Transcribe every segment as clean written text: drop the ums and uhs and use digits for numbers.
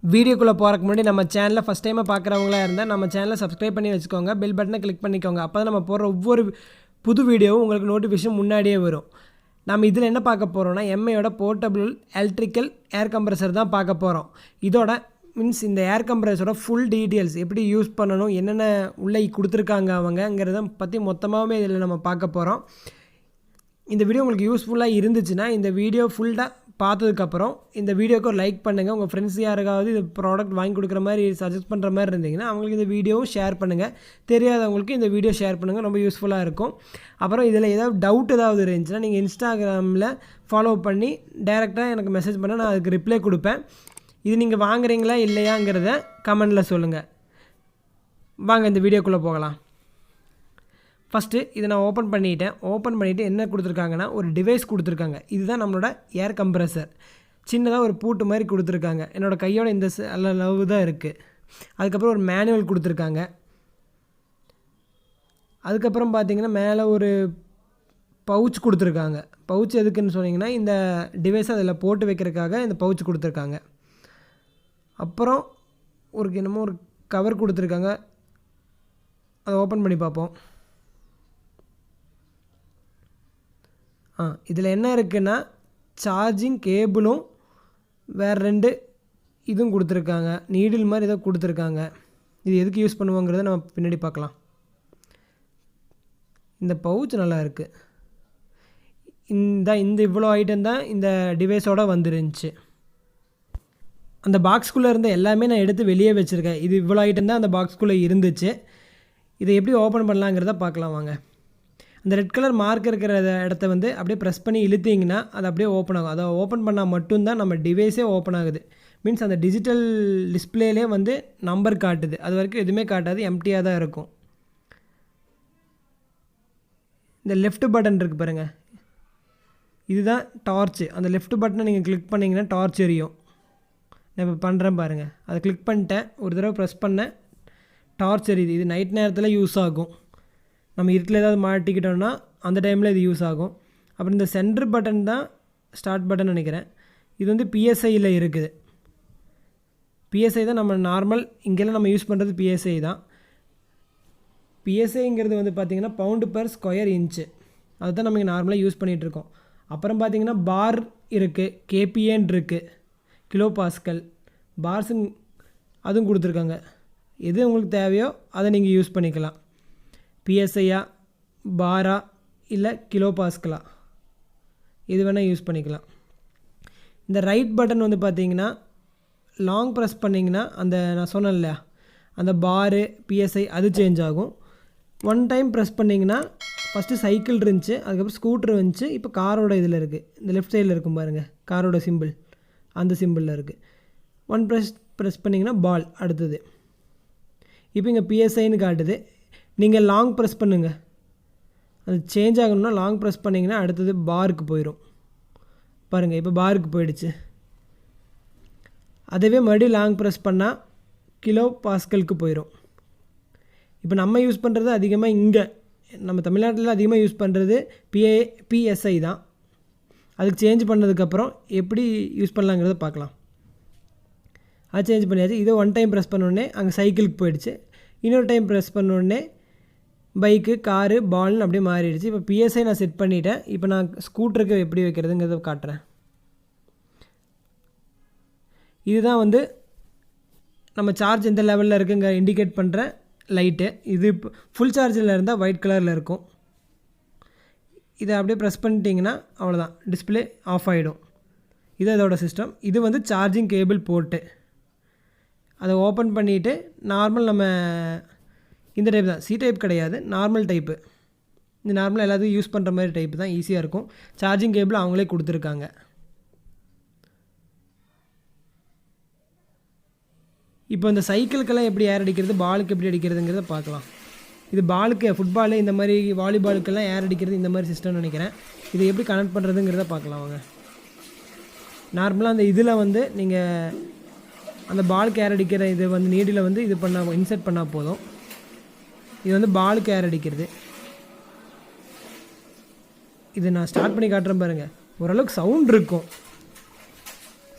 வீடியோக்குள்ளே போகிறக்கு முன்னாடி நம்ம சேனலை ஃபஸ்ட் டைமாக பார்க்குறவங்களா இருந்தால் நம்ம சேனலை சப்ஸ்கிரைப் பண்ணி வச்சுக்கோங்க, பெல் பட்டனை கிளிக் பண்ணிக்கோங்க. அப்போ தான் நம்ம போடுற ஒவ்வொரு புது வீடியோவும் உங்களுக்கு நோட்டிஃபிகேஷன் முன்னாடியே வரும். நம்ம இதில் என்ன பார்க்க போகிறோம்னா எம்ஐயோட போர்ட்டபிள் எலக்ட்ரிக்கல் ஏர் கம்ப்ரஸர் தான் பார்க்க போகிறோம். இதோட மீன்ஸ் இந்த ஏர் கம்ப்ரஸரோட ஃபுல் டீட்டெயில்ஸ் எப்படி யூஸ் பண்ணணும், என்னென்ன உள்ளே கொடுத்துருக்காங்க அவங்கங்கிறத பற்றி மொத்தமாகவே இதில் நம்ம பார்க்க போகிறோம். இந்த வீடியோ உங்களுக்கு யூஸ்ஃபுல்லாக இருந்துச்சுன்னா இந்த வீடியோ ஃபுல்லாக பார்த்ததுக்கப்புறம் இந்த வீடியோக்கு ஒரு லைக் பண்ணுங்கள். உங்கள் ஃப்ரெண்ட்ஸ் யாருக்காவது இது ப்ராடக்ட் வாங்கி கொடுக்குற மாதிரி சஜஸ்ட் பண்ணுற மாதிரி இருந்தீங்கன்னா அவங்களுக்கு இந்த வீடியோவும் ஷேர் பண்ணுங்கள். தெரியாதவங்களுக்கு இந்த வீடியோ ஷேர் பண்ணுங்கள், ரொம்ப யூஸ்ஃபுல்லாக இருக்கும். அப்புறம் இதில் ஏதாவது டவுட் ஏதாவது இருந்துச்சுன்னா நீங்கள் இன்ஸ்டாகிராமில் ஃபாலோ பண்ணி டைரெக்டாக எனக்கு மெசேஜ் பண்ணால் நான் அதுக்கு ரிப்ளை கொடுப்பேன். இது நீங்கள் வாங்குறீங்களா இல்லையாங்கிறத கமெண்டில் சொல்லுங்கள். வாங்க இந்த வீடியோக்குள்ளே போகலாம். ஃபஸ்ட்டு இதை நான் ஓப்பன் பண்ணிவிட்டு என்ன கொடுத்துருக்காங்கன்னா ஒரு டிவைஸ் கொடுத்துருக்காங்க. இதுதான் நம்மளோட ஏர் கம்ப்ரஸர். சின்னதாக ஒரு பூட்டு மாதிரி கொடுத்துருக்காங்க. என்னோடய கையோட இந்த அளவு தான் இருக்குது. அதுக்கப்புறம் ஒரு மேனுவல் கொடுத்துருக்காங்க. அதுக்கப்புறம் பார்த்திங்கன்னா மேலே ஒரு பவுச் கொடுத்துருக்காங்க. பவுச் எதுக்குன்னு சொன்னிங்கன்னா இந்த டிவைஸை அதில் போட்டு வைக்கிறதுக்காக இந்த பவுச் கொடுத்துருக்காங்க. அப்புறம் என்னமோ ஒரு கவர் கொடுத்துருக்காங்க. அதை ஓப்பன் பண்ணி பார்ப்போம். இதில் என்ன இருக்குன்னா சார்ஜிங் கேபிளும் வேறு 2 இதுவும் கொடுத்துருக்காங்க. நீடில் மாதிரி ஏதோ கொடுத்துருக்காங்க. இது எதுக்கு யூஸ் பண்ணுவோங்கிறத நம்ம பின்னாடி பார்க்கலாம். இந்த பவுச் நல்லா இருக்குது. இந்த இவ்வளோ ஐட்டம் தான் இந்த டிவைஸோடு வந்துருந்துச்சு. அந்த பாக்ஸ்குள்ளே இருந்த எல்லாமே நான் எடுத்து வெளியே வச்சுருக்கேன். இது இவ்வளோ ஐட்டம் தான் அந்த பாக்ஸ்குள்ளே இருந்துச்சு. இதை எப்படி ஓப்பன் பண்ணலாங்கிறத பார்க்கலாம் வாங்க. அந்த ரெட் கலர் மார்க் இருக்கிற இடத்த அப்படியே ப்ரெஸ் பண்ணி இழுத்திங்கன்னா அது அப்படியே ஓப்பன் ஆகும். அதை ஓப்பன் பண்ணால் மட்டும்தான் நம்ம டிவைஸே ஓப்பன் ஆகுது. மீன்ஸ் அந்த டிஜிட்டல் டிஸ்பிளேலே நம்பர் காட்டுது. அது வரைக்கும் எதுவுமே காட்டாது, எம்டியாக தான் இருக்கும். இந்த லெஃப்ட் பட்டன் இருக்குது பாருங்கள், இதுதான் டார்ச்சு. அந்த லெஃப்ட் பட்டனை நீங்கள் கிளிக் பண்ணிங்கன்னா டார்ச் எரியும். நான் இப்போ பண்ணுறேன் பாருங்கள். அதை கிளிக் பண்ணிட்டேன், ஒரு தடவை ப்ரெஸ் பண்ணேன், டார்ச் எரியுது. இது நைட் நேரத்தில் யூஸ் ஆகும். நம்ம இருட்டில் ஏதாவது மாட்டிக்கிட்டோம்னா அந்த டைமில் இது யூஸ் ஆகும். அப்புறம் இந்த சென்டர் பட்டன் தான் ஸ்டார்ட் பட்டன் நினைக்கிறேன். இது பிஎஸ்ஐயில் இருக்குது. பிஎஸ்ஐ தான் நம்ம நார்மல் இங்கெல்லாம் நம்ம யூஸ் பண்ணுறது பிஎஸ்ஐ தான். பிஎஸ்ஐங்கிறது பார்த்திங்கன்னா பவுண்டு பர் ஸ்கொயர் இன்ச்சு. அதுதான் நம்ம இங்கே நார்மலாக யூஸ் பண்ணிகிட்ருக்கோம். அப்புறம் பார்த்திங்கன்னா பார் இருக்குது, கேபிஏன் இருக்குது, கிலோ பாஸ்கல் பார்ஸும் அதுவும் கொடுத்துருக்காங்க. எது உங்களுக்கு தேவையோ அதை நீங்கள் யூஸ் பண்ணிக்கலாம். பிஎஸ்ஐயா, பாரா, இல்லை கிலோ பாஸ்கலா, இது வேணால் யூஸ் பண்ணிக்கலாம். இந்த ரைட் பட்டன் பார்த்திங்கன்னா லாங் ப்ரெஸ் பண்ணிங்கன்னா அந்த நான் சொன்னேன் இல்லையா, அந்த பாரு பிஎஸ்ஐ அது சேஞ்ச் ஆகும். 1 டைம் ப்ரெஸ் பண்ணிங்கன்னா ஃபஸ்ட்டு சைக்கிள் இருந்துச்சு, அதுக்கப்புறம் ஸ்கூட்ரு வந்துச்சு, இப்போ காரோட இதில் இருக்குது. இந்த லெஃப்ட் சைடில் இருக்கும் பாருங்கள், காரோட சிம்பிள், அந்த சிம்பிளில் இருக்குது. 1 ப்ரெஸ் பண்ணிங்கன்னா பால் அடுத்தது. இப்போ இங்கே பிஎஸ்ஐன்னு காட்டுது. நீங்கள் லாங் ப்ரெஸ் பண்ணுங்கள், அது சேஞ்ச் ஆகணும்னா லாங் ப்ரெஸ் பண்ணிங்கன்னா அடுத்தது பாருக்கு போயிடும். பாருங்கள், இப்போ பாருக்கு போயிடுச்சு. அதுவே மறுபடியும் லாங் ப்ரெஸ் பண்ணால் கிலோ பாஸ்கலுக்கு போயிடும். இப்போ நம்ம யூஸ் பண்ணுறது அதிகமாக இங்கே நம்ம தமிழ்நாட்டில் அதிகமாக யூஸ் பண்ணுறது பிஎஸ்ஐ தான். அதுக்கு சேஞ்ச் பண்ணதுக்கப்புறம் எப்படி யூஸ் பண்ணலாங்கிறத பார்க்கலாம். அது சேஞ்ச் பண்ணியாச்சு. இதை 1 டைம் ப்ரெஸ் பண்ணோடனே அங்கே சைக்கிளுக்கு போயிடுச்சு. இன்னொரு டைம் ப்ரெஸ் பண்ணோடனே பைக்கு, காரு, பால்னு அப்படியே மாறிடுச்சு. இப்போ பிஎஸ்ஐ நான் செட் பண்ணிவிட்டேன். இப்போ நான் ஸ்கூட்டருக்கு எப்படி வைக்கிறதுங்கிறத காட்டுறேன். இதுதான் நம்ம சார்ஜ் எந்த லெவலில் இருக்குங்க இண்டிகேட் பண்ணுற லைட்டு. இது ஃபுல் சார்ஜில் இருந்தால் ஒயிட் கலரில் இருக்கும். இதை அப்படியே ப்ரெஸ் பண்ணிட்டீங்கன்னா அவ்வளோதான், டிஸ்பிளே ஆஃப் ஆகிடும். இது அதோட சிஸ்டம். இது சார்ஜிங் கேபிள் போர்ட்டு. அதை ஓப்பன் பண்ணிவிட்டு நார்மல் நம்ம இந்த டைப் தான், சி டைப் கிடையாது, நார்மல் டைப்பு. இந்த நார்மலாக எல்லாத்தையும் யூஸ் பண்ணுற மாதிரி டைப்பு தான், ஈஸியாக இருக்கும். சார்ஜிங் கேபிள் அவங்களே கொடுத்துருக்காங்க. இப்போ இந்த சைக்கிளுக்கெல்லாம் எப்படி ஏர் அடிக்கிறது, பாலுக்கு எப்படி அடிக்கிறதுங்கிறத பார்க்கலாம். இது பாலுக்கு, ஃபுட்பாலு இந்த மாதிரி வாலிபாலுக்கெல்லாம் ஏர் அடிக்கிறது இந்த மாதிரி சிஸ்டம்னு நினைக்கிறேன். இதை எப்படி கனெக்ட் பண்ணுறதுங்கிறத பார்க்கலாம் வாங்க. நார்மலாக அந்த இதில் நீங்கள் அந்த பாலுக்கு ஏர் அடிக்கிற இது நீடில் இது பண்ணால் இன்சர்ட் பண்ணால் போதும். இது பாலுக்கு ஏர் அடிக்கிறது. இது நான் ஸ்டார்ட் பண்ணி காட்டுறேன் பாருங்கள். ஓரளவுக்கு சவுண்ட் இருக்கும்.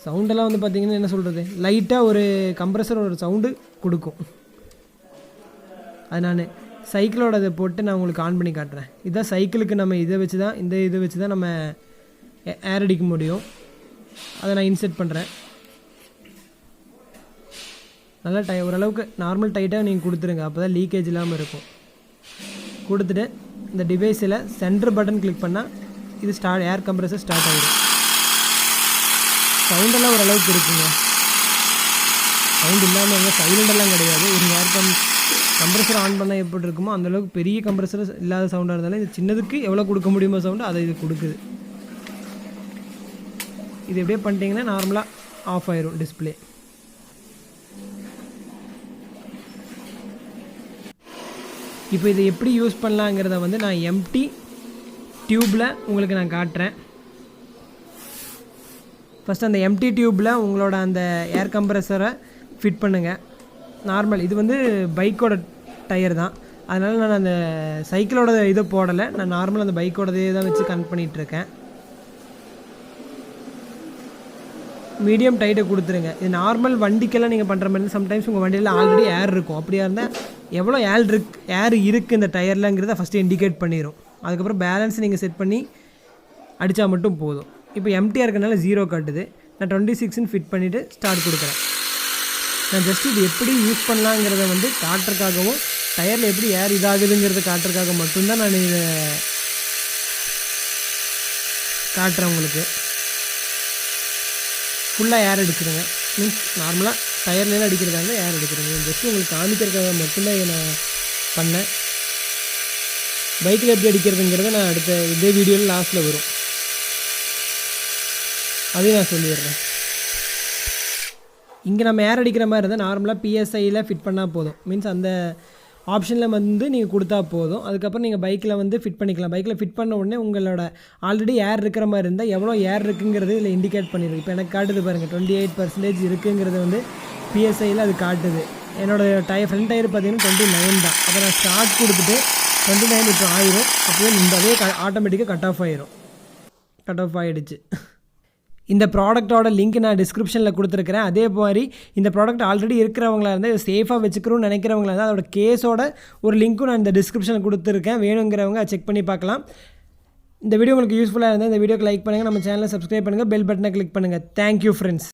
சவுண்டெல்லாம் வந்து பார்த்திங்கன்னா என்ன சொல்கிறது, லைட்டாக ஒரு கம்ப்ரஸர் ஒரு சவுண்டு கொடுக்கும். அது நான் சைக்கிளோட இதை போட்டு நான் உங்களுக்கு ஆன் பண்ணி காட்டுறேன். இதுதான் சைக்கிளுக்கு நம்ம இதை வச்சு தான் இதை வச்சு தான் நம்ம ஏர் அடிக்க முடியும். அதை நான் இன்செர்ட் பண்ணுறேன். நல்லா ஓரளவுக்கு நார்மல் டைட்டாக நீங்கள் கொடுத்துருங்க, அப்போ தான் லீக்கேஜ் இல்லாமல் இருக்கும். கொடுத்துட்டு இந்த டிவைஸில் சென்டர் பட்டன் கிளிக் பண்ணால் இது ஏர் கம்ப்ரஸர் ஸ்டார்ட் ஆகிடும். சவுண்டெல்லாம் ஓரளவுக்கு இருக்குங்க, சவுண்ட் இல்லாமல் எங்கே சைலண்டெல்லாம் கிடையாது. ஒரு ஏர் கம்ப்ரஸர் ஆன் பண்ணால் எப்படி இருக்குமோ அந்தளவுக்கு பெரிய கம்ப்ரஸர் இல்லாத சவுண்டாக இருந்தாலும் இது சின்னதுக்கு எவ்வளோ கொடுக்க முடியுமோ சவுண்டு அதை இது கொடுக்குது. இது எப்படியே பண்ணிட்டீங்கன்னா நார்மலாக ஆஃப் ஆயிரும் டிஸ்பிளே. இப்போ இதை எப்படி யூஸ் பண்ணலாங்கிறத வந்து நான் எம்டி டியூப்பில் உங்களுக்கு நான் காட்டுறேன். ஃபஸ்ட்டு அந்த எம்டி டியூப்பில் உங்களோட அந்த ஏர் கம்ப்ரஸரை ஃபிட் பண்ணுங்கள். நார்மல் இது வந்து பைக்கோட டயர் தான், அதனால் நான் அந்த சைக்கிளோட இதை போடலை, நான் நார்மல் அந்த பைக்கோடதே தான் வச்சு கனெக்ட் பண்ணிகிட்ருக்கேன். மீடியம் டைட்டை கொடுத்துருங்க. இது நார்மல் வண்டிக்கெல்லாம் நீங்கள் பண்ணுற மாதிரி சம்டைம்ஸ் உங்கள் வண்டியில் ஆல்ரெடி ஏர் இருக்கும். அப்படியா இருந்தால் எவ்வளோ ஏர் இருக்குது இந்த டயர்லங்கிறத ஃபஸ்ட்டு இண்டிகேட் பண்ணிடும். அதுக்கப்புறம் பேலன்ஸ் நீங்கள் செட் பண்ணி அடித்தா மட்டும் போதும். இப்போ எம்டியாக இருக்கனால 0 காட்டுது. நான் 26ன்னு ஃபிட் பண்ணிவிட்டு ஸ்டார்ட் கொடுக்குறேன். நான் ஜஸ்ட் இது எப்படி யூஸ் பண்ணலாங்கிறத வந்து காட்டுறதுக்காகவும் டயரில் எப்படி ஏர் இதாகுதுங்கிறத காட்டுறதுக்காக மட்டும்தான் நான் இதை காட்டுறேன் உங்களுக்கு. ஃபுல்லாக ஏர் எடுத்துருங்க, மீன்ஸ் நார்மலாக டயர்லாம் அடிக்கிறதாங்க ஏர் எடுத்துருங்க. ஜஸ்ட் உங்களுக்கு காமிக்கிறதுக்காக மட்டும்தான் இதை நான் பண்ணேன். பைக்கில் எப்படி அடிக்கிறதுங்கிறத நான் அடுத்த இதே வீடியோவில் லாஸ்ட்டில் வரும், அதையும் நான் சொல்லிடுறேன். இங்கே நம்ம ஏர் அடிக்கிற மாதிரி இருந்தால் நார்மலாக பிஎஸ்ஐயில் ஃபிட் பண்ணால் போதும், மீன்ஸ் அந்த ஆப்ஷனில் வந்து நீங்கள் கொடுத்தா போதும். அதுக்கப்புறம் நீங்கள் பைக்கில் வந்து ஃபிட் பண்ணிக்கலாம். பைக்கில் ஃபிட் பண்ண உடனே உங்களோட ஆல்ரெடி ஏர் இருக்கிற மாதிரி இருந்தால் எவ்வளோ ஏர் இருக்குங்கிறது இதில் இண்டிகேட் பண்ணிடுது. இப்போ எனக்கு காட்டுது பாருங்கள் 28% இருக்குங்கிறது வந்து பிஎஸ்ஐயில் அது காட்டுது. என்னோடய ஃப்ரண்ட் டயர் பார்த்தீங்கன்னா 29 தான். அப்போ நான் ஸ்டார்ட் கொடுத்துட்டு 29 இப்போ ஆயிரும். அப்போவே இந்த அதே ஆட்டோமேட்டிக்காக கட் ஆஃப் ஆகிடுச்சு. இந்த ப்ராடக்ட்டோட லிங்க் நான் டிஸ்கிரிப்ஷனில் கொடுத்துருக்கிறேன். அதே மாதிரி இந்த ப்ராடக்ட் ஆல்ரெடி இருக்கிறவங்களா இருந்தால் இதை சேஃபாக வச்சுக்கணும்னு நினைக்கிறவங்களா இருந்தால் அதோட கேஸோட ஒரு லிங்க்கும் நான் இந்த டிஸ்கிரிப்ஷனில் கொடுத்துருக்கேன். வேணுங்கிறவங்க செக் பண்ணி பார்க்கலாம். இந்த வீடியோ உங்களுக்கு யூஸ்ஃபுல்லாக இருந்தால் இந்த வீடியோக்கு லைக் பண்ணுங்கள், நம்ம சேனலை சப்ஸ்கிரைப் பண்ணுங்கள், பெல் பட்டனை கிளிக் பண்ணுங்கள். Thank you friends.